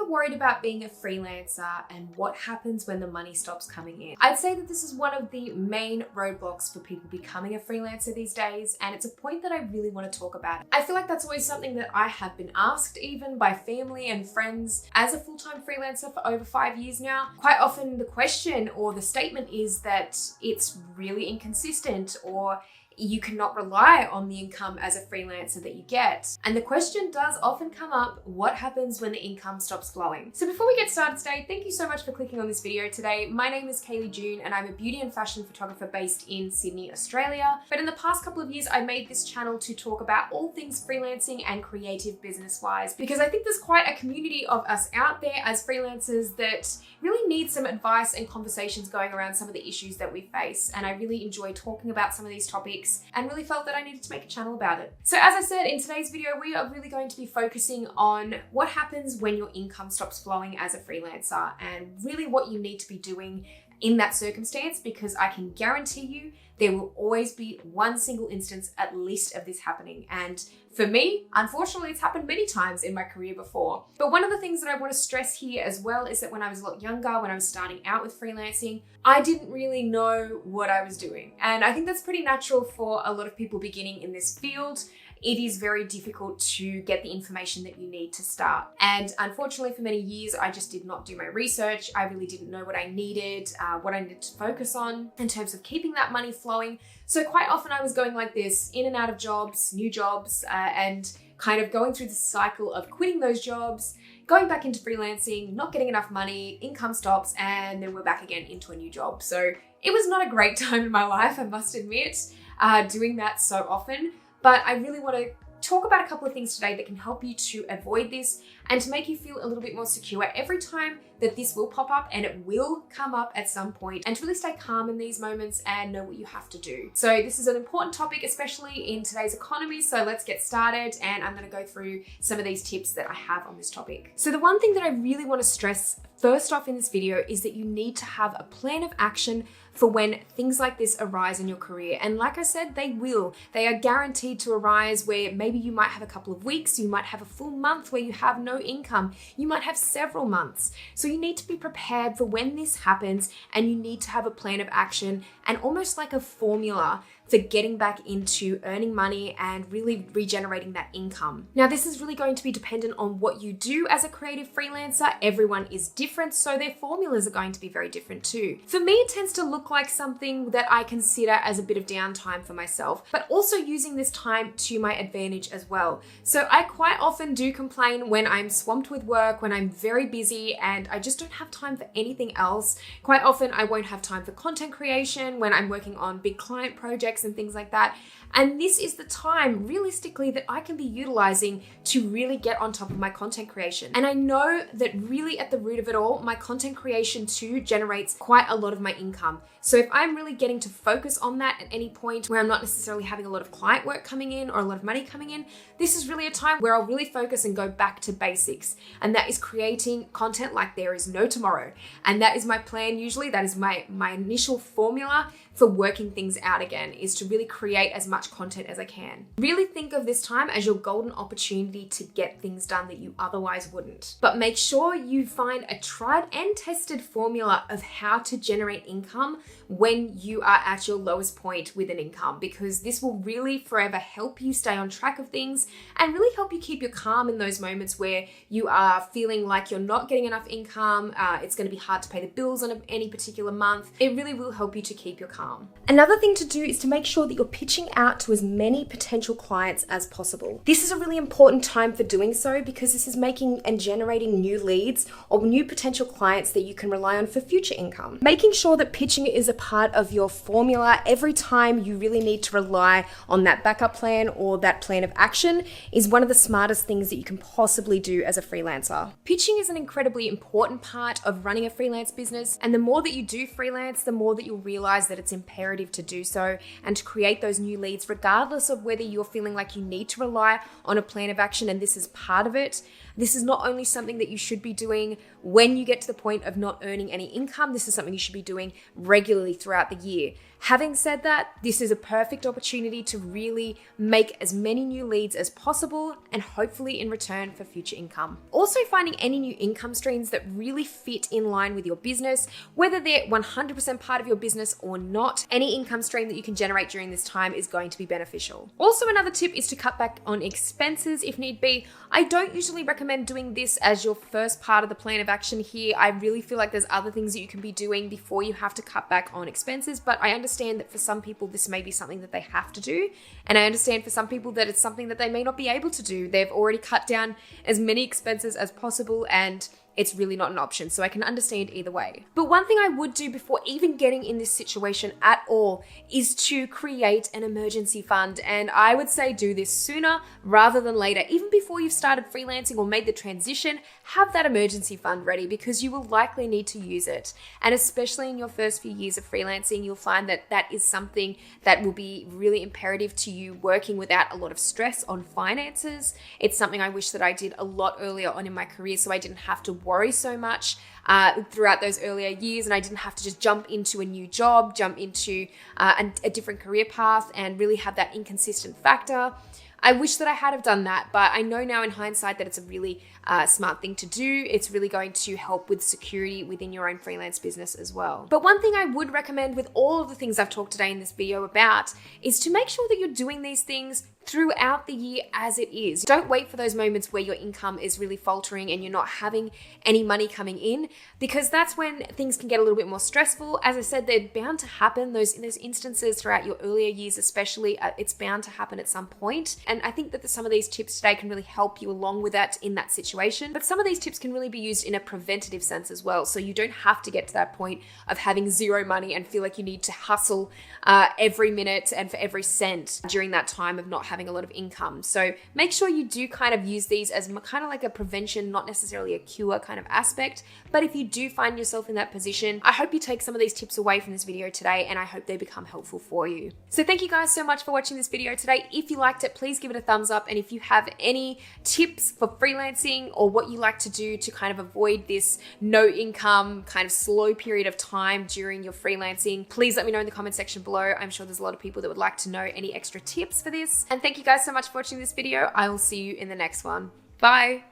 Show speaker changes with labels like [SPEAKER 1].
[SPEAKER 1] ever worried about being a freelancer and what happens when the money stops coming in? I'd say that this is one of the main roadblocks for people becoming a freelancer these days, and it's a point that I really want to talk about. I feel like that's always something that I have been asked even by family and friends. As a full-time freelancer for over 5 years now, quite often the question or the statement is that it's really inconsistent, or you cannot rely on the income as a freelancer that you get. And the question does often come up, what happens when the income stops flowing? So before we get started today, thank you so much for clicking on this video today. My name is Kaylee June and I'm a beauty and fashion photographer based in Sydney, Australia. But in the past couple of years, I made this channel to talk about all things freelancing and creative business-wise, because I think there's quite a community of us out there as freelancers that really need some advice and conversations going around some of the issues that we face. And I really enjoy talking about some of these topics and really felt that I needed to make a channel about it. So as I said, in today's video, we are really going to be focusing on what happens when your income stops flowing as a freelancer and really what you need to be doing in that circumstance, because I can guarantee you there will always be one single instance at least of this happening. And for me, unfortunately, it's happened many times in my career before. But one of the things that I want to stress here as well is that when I was a lot younger, when I was starting out with freelancing, I didn't really know what I was doing. And I think that's pretty natural for a lot of people beginning in this field. It is very difficult to get the information that you need to start. And unfortunately, for many years, I just did not do my research. I really didn't know what I needed to focus on in terms of keeping that money flowing. So quite often I was going like this, in and out of jobs, new jobs, and kind of going through the cycle of quitting those jobs, going back into freelancing, not getting enough money, income stops, and then we're back again into a new job. So it was not a great time in my life, I must admit, doing that so often. But I really want to talk about a couple of things today that can help you to avoid this and to make you feel a little bit more secure every time that this will pop up, and it will come up at some point, and to really stay calm in these moments and know what you have to do. So this is an important topic, especially in today's economy. So let's get started, and I'm going to go through some of these tips that I have on this topic. So the one thing that I really want to stress first off in this video is that you need to have a plan of action for when things like this arise in your career. And like I said, they will. They are guaranteed to arise, where maybe you might have a couple of weeks, you might have a full month where you have no income, you might have several months. So you need to be prepared for when this happens, and you need to have a plan of action and almost like a formula for getting back into earning money and really regenerating that income. Now, this is really going to be dependent on what you do as a creative freelancer. Everyone is different, so their formulas are going to be very different too. For me, it tends to look like something that I consider as a bit of downtime for myself, but also using this time to my advantage as well. So I quite often do complain when I'm swamped with work, when I'm very busy and I just don't have time for anything else. Quite often I won't have time for content creation when I'm working on big client projects and things like that. And this is the time, realistically, that I can be utilizing to really get on top of my content creation. And I know that really at the root of it all, my content creation too generates quite a lot of my income. So if I'm really getting to focus on that at any point where I'm not necessarily having a lot of client work coming in or a lot of money coming in, this is really a time where I'll really focus and go back to basics. And that is creating content like there is no tomorrow. And that is my plan usually. That is my initial formula for working things out again, is to really create as much content as I can. Really think of this time as your golden opportunity to get things done that you otherwise wouldn't. But make sure you find a tried and tested formula of how to generate income when you are at your lowest point with an income, because this will really forever help you stay on track of things and really help you keep your calm in those moments where you are feeling like you're not getting enough income. It's going to be hard to pay the bills on any particular month. It really will help you to keep your calm. Another thing to do is to make sure that you're pitching out to as many potential clients as possible. This is a really important time for doing so, because this is making and generating new leads or new potential clients that you can rely on for future income. Making sure that pitching is a part of your formula every time you really need to rely on that backup plan or that plan of action is one of the smartest things that you can possibly do as a freelancer. Pitching is an incredibly important part of running a freelance business, and the more that you do freelance, the more that you'll realize that it's imperative to do so, and to create those new leads, regardless of whether you're feeling like you need to rely on a plan of action and this is part of it. This is not only something that you should be doing when you get to the point of not earning any income, this is something you should be doing regularly throughout the year. Having said that, this is a perfect opportunity to really make as many new leads as possible and hopefully in return for future income. Also, finding any new income streams that really fit in line with your business, whether they're 100% part of your business or not, any income stream that you can generate during this time is going to be beneficial. Also, another tip is to cut back on expenses if need be. I don't usually recommend doing this as your first part of the plan of action here. I really feel like there's other things that you can be doing before you have to cut back on expenses, but I understand that for some people this may be something that they have to do, and I understand for some people that it's something that they may not be able to do. They've already cut down as many expenses as possible and it's really not an option. So I can understand either way. But one thing I would do before even getting in this situation at all is to create an emergency fund. And I would say do this sooner rather than later. Even before you've started freelancing or made the transition, have that emergency fund ready because you will likely need to use it. And especially in your first few years of freelancing, you'll find that that is something that will be really imperative to you working without a lot of stress on finances. It's something I wish that I did a lot earlier on in my career so I didn't have to worry so much throughout those earlier years, and I didn't have to just jump into a new job, jump into a different career path and really have that inconsistent factor. I wish that I had have done that, but I know now in hindsight that it's a really smart thing to do. It's really going to help with security within your own freelance business as well. But one thing I would recommend with all of the things I've talked today in this video about is to make sure that you're doing these things throughout the year as it is. Don't wait for those moments where your income is really faltering and you're not having any money coming in, because that's when things can get a little bit more stressful. As I said, they're bound to happen. Those instances throughout your earlier years especially, it's bound to happen at some point. And I think that some of these tips today can really help you along with that in that situation. But some of these tips can really be used in a preventative sense as well. So you don't have to get to that point of having zero money and feel like you need to hustle every minute and for every cent during that time of not having a lot of income. So make sure you do kind of use these as kind of like a prevention, not necessarily a cure kind of aspect. But if you do find yourself in that position, I hope you take some of these tips away from this video today and I hope they become helpful for you. So thank you guys so much for watching this video today. If you liked it, please give it a thumbs up. And if you have any tips for freelancing or what you like to do to kind of avoid this no income kind of slow period of time during your freelancing, please let me know in the comment section below. I'm sure there's a lot of people that would like to know any extra tips for this. And thank you guys so much for watching this video. I will see you in the next one. Bye.